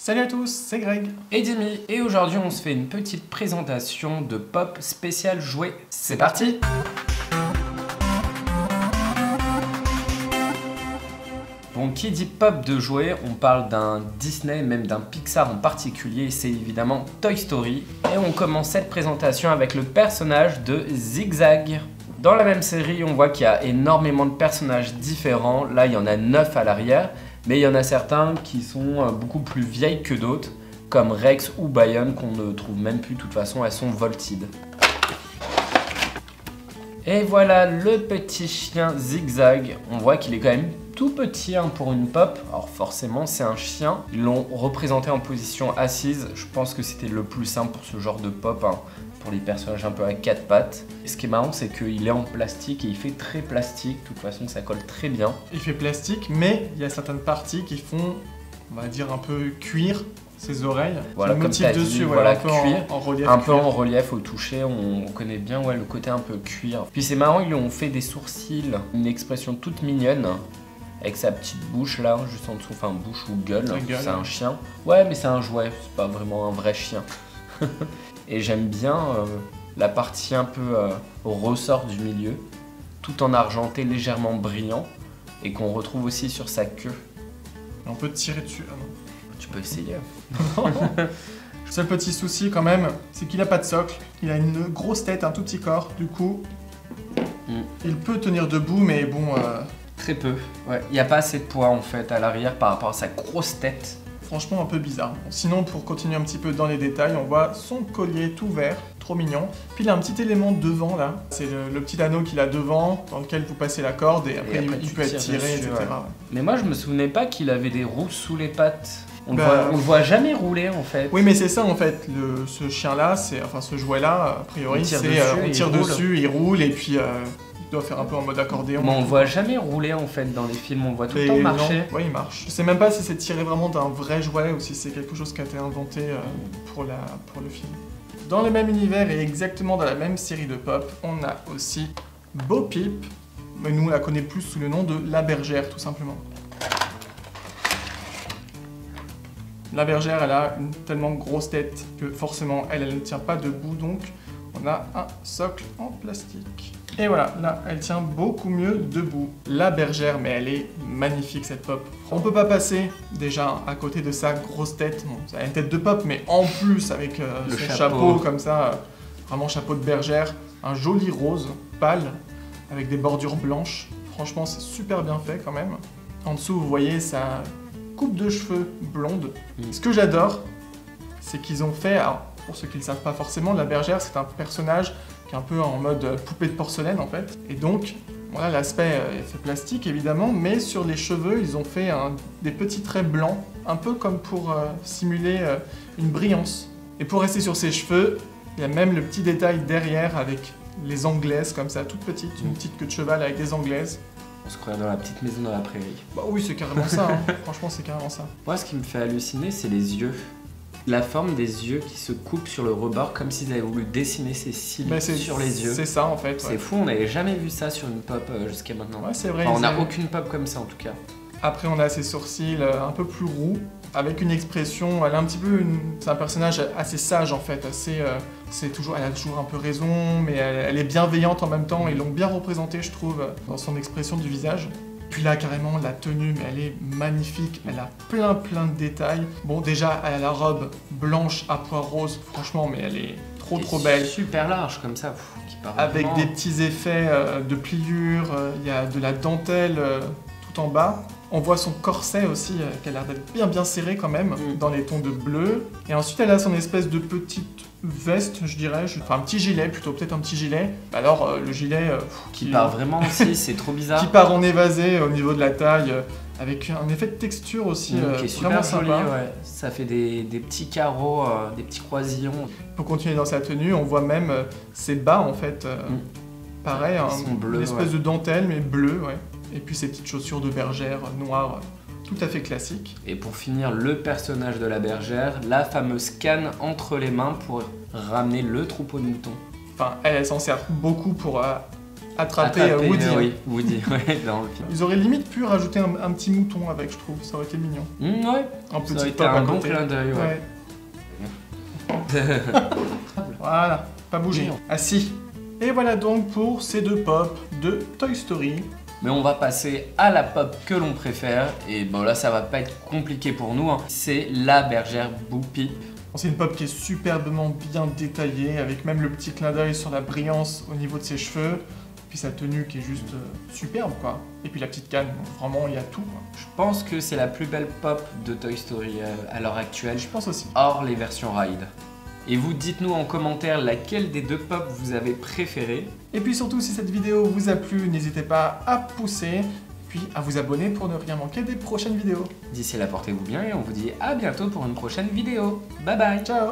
Salut à tous, c'est Greg et Dimi, et aujourd'hui on se fait une petite présentation de Pop spécial jouet. C'est parti! Bon, qui dit Pop de jouets, on parle d'un Disney, même d'un Pixar en particulier, c'est évidemment Toy Story. Et on commence cette présentation avec le personnage de Zigzag. Dans la même série, on voit qu'il y a énormément de personnages différents. Là, il y en a 9 à l'arrière. Mais il y en a certains qui sont beaucoup plus vieilles que d'autres, comme Rex ou Bayonne, qu'on ne trouve même plus, de toute façon, elles sont voltides. Et voilà le petit chien Zigzag. On voit qu'il est quand même tout petit pour une Pop. Alors forcément, c'est un chien. Ils l'ont représenté en position assise. Je pense que c'était le plus simple pour ce genre de Pop, pour les personnages un peu à quatre pattes. Et ce qui est marrant, c'est qu'il est en plastique et il fait très plastique. De toute façon, ça colle très bien. Il fait plastique, mais il y a certaines parties qui font, on va dire, un peu cuir ses oreilles. Voilà, comme tu as dit, voilà, un peu cuir, en relief. Un peu en relief au toucher, on connaît bien le côté un peu cuir. Puis c'est marrant, ils lui ont fait des sourcils, une expression toute mignonne. Avec sa petite bouche là, juste en dessous, enfin bouche ou gueule, c'est un chien. Ouais, mais c'est un jouet, c'est pas vraiment un vrai chien. Et j'aime bien la partie un peu ressort du milieu, tout en argenté légèrement brillant, et qu'on retrouve aussi sur sa queue. On peut tirer dessus, ah non. Tu peux essayer. Le seul petit souci quand même, c'est qu'il a pas de socle, il a une grosse tête, un tout petit corps, du coup, il peut tenir debout, mais bon... Très peu, ouais. Il n'y a pas assez de poids en fait à l'arrière par rapport à sa grosse tête. Franchement un peu bizarre. Bon, sinon pour continuer un petit peu dans les détails, on voit son collier tout vert, trop mignon. Puis il a un petit élément devant là, c'est le petit anneau qu'il a devant, dans lequel vous passez la corde et après il peut être tiré, dessus, etc. Ouais. Mais moi je me souvenais pas qu'il avait des roues sous les pattes. On le voit jamais rouler en fait. Oui mais c'est ça en fait, ce chien là, enfin ce jouet là, a priori c'est on tire dessus, il roule et puis... doit faire un peu en mode accordéon. Mais on le voit jamais rouler en fait dans les films, on le voit tout le temps marcher. Oui, il marche. Je sais même pas si c'est tiré vraiment d'un vrai jouet ou si c'est quelque chose qui a été inventé pour le film. Dans le même univers et exactement dans la même série de Pop, on a aussi Bo Peep, mais nous on la connaît plus sous le nom de La Bergère tout simplement. La Bergère, elle a une tellement grosse tête que forcément elle ne tient pas debout, donc on a un socle en plastique. Et voilà, là, elle tient beaucoup mieux debout. La Bergère, mais elle est magnifique cette Pop. On peut pas passer déjà à côté de sa grosse tête. Bon, ça a une tête de Pop, mais en plus avec le chapeau comme ça, vraiment chapeau de bergère. Un joli rose pâle avec des bordures blanches. Franchement, c'est super bien fait quand même. En dessous, vous voyez sa coupe de cheveux blonde. Ce que j'adore, c'est qu'ils ont fait... Alors, pour ceux qui ne le savent pas forcément, la Bergère, c'est un personnage qui est un peu en mode poupée de porcelaine en fait. Et donc, voilà, l'aspect est fait plastique évidemment, mais sur les cheveux, ils ont fait des petits traits blancs, un peu comme pour simuler une brillance. Et pour rester sur ses cheveux, il y a même le petit détail derrière avec les anglaises comme ça, toute petite, une petite queue de cheval avec des anglaises. On se croirait dans la petite maison dans la prairie. Bah oui, c'est carrément ça, franchement c'est carrément ça. Moi, ce qui me fait halluciner, c'est les yeux. La forme des yeux qui se coupent sur le rebord comme s'ils avaient voulu dessiner ces cils sur les yeux. C'est ça en fait. C'est fou, on n'avait jamais vu ça sur une Pop jusqu'à maintenant. Ouais, c'est vrai. Enfin, on n'a aucune Pop comme ça en tout cas. Après, on a ses sourcils un peu plus roux, avec une expression, elle a un petit peu c'est un personnage assez sage en fait, elle a toujours un peu raison, mais elle est bienveillante en même temps, ils l'ont bien représentée je trouve, dans son expression du visage. Puis là, carrément, la tenue, mais elle est magnifique, elle a plein de détails. Bon, déjà, elle a la robe blanche à pois rose, franchement, mais elle est trop belle. Super large, comme ça, qui part avec des petits effets de pliure, il y a de la dentelle tout en bas. On voit son corset aussi, qui a l'air d'être bien serré quand même, dans les tons de bleu. Et ensuite, elle a son espèce de petite veste, je dirais, enfin un petit gilet plutôt, peut-être un petit gilet. Alors le gilet... qui part vraiment aussi, c'est trop bizarre. Qui part en évasé au niveau de la taille, avec un effet de texture aussi qui est super vraiment joli, sympa. Ouais. Ça fait des petits carreaux, des petits croisillons. Pour continuer dans sa tenue, on voit même ses bas en fait, pareil, une espèce de dentelle mais bleue, ouais. Et puis ces petites chaussures de bergère noires, tout à fait classiques. Et pour finir, le personnage de la bergère, la fameuse canne entre les mains pour ramener le troupeau de moutons. Enfin, elle s'en sert beaucoup pour attraper Woody. Oui, Woody, ouais, dans le film. Ils auraient limite pu rajouter un petit mouton avec, je trouve, ça aurait été mignon. Ouais, Un ça petit aurait été pop à un bon côté. clin d'œil, ouais. Voilà, pas bouger. Assis. Et voilà donc pour ces deux pops de Toy Story. Mais on va passer à la pop que l'on préfère, et bon là ça va pas être compliqué pour nous, hein. C'est la bergère Bo Peep. C'est une pop qui est superbement bien détaillée, avec même le petit clin d'œil sur la brillance au niveau de ses cheveux, puis sa tenue qui est juste superbe quoi. Et puis la petite canne, donc vraiment il y a tout quoi. Je pense que c'est la plus belle pop de Toy Story à l'heure actuelle, Je pense aussi. hors les versions ride. Et vous dites-nous en commentaire laquelle des deux pop vous avez préféré. Et puis surtout si cette vidéo vous a plu, n'hésitez pas à pousser, puis à vous abonner pour ne rien manquer des prochaines vidéos. D'ici là, portez-vous bien et on vous dit à bientôt pour une prochaine vidéo. Bye bye. Ciao.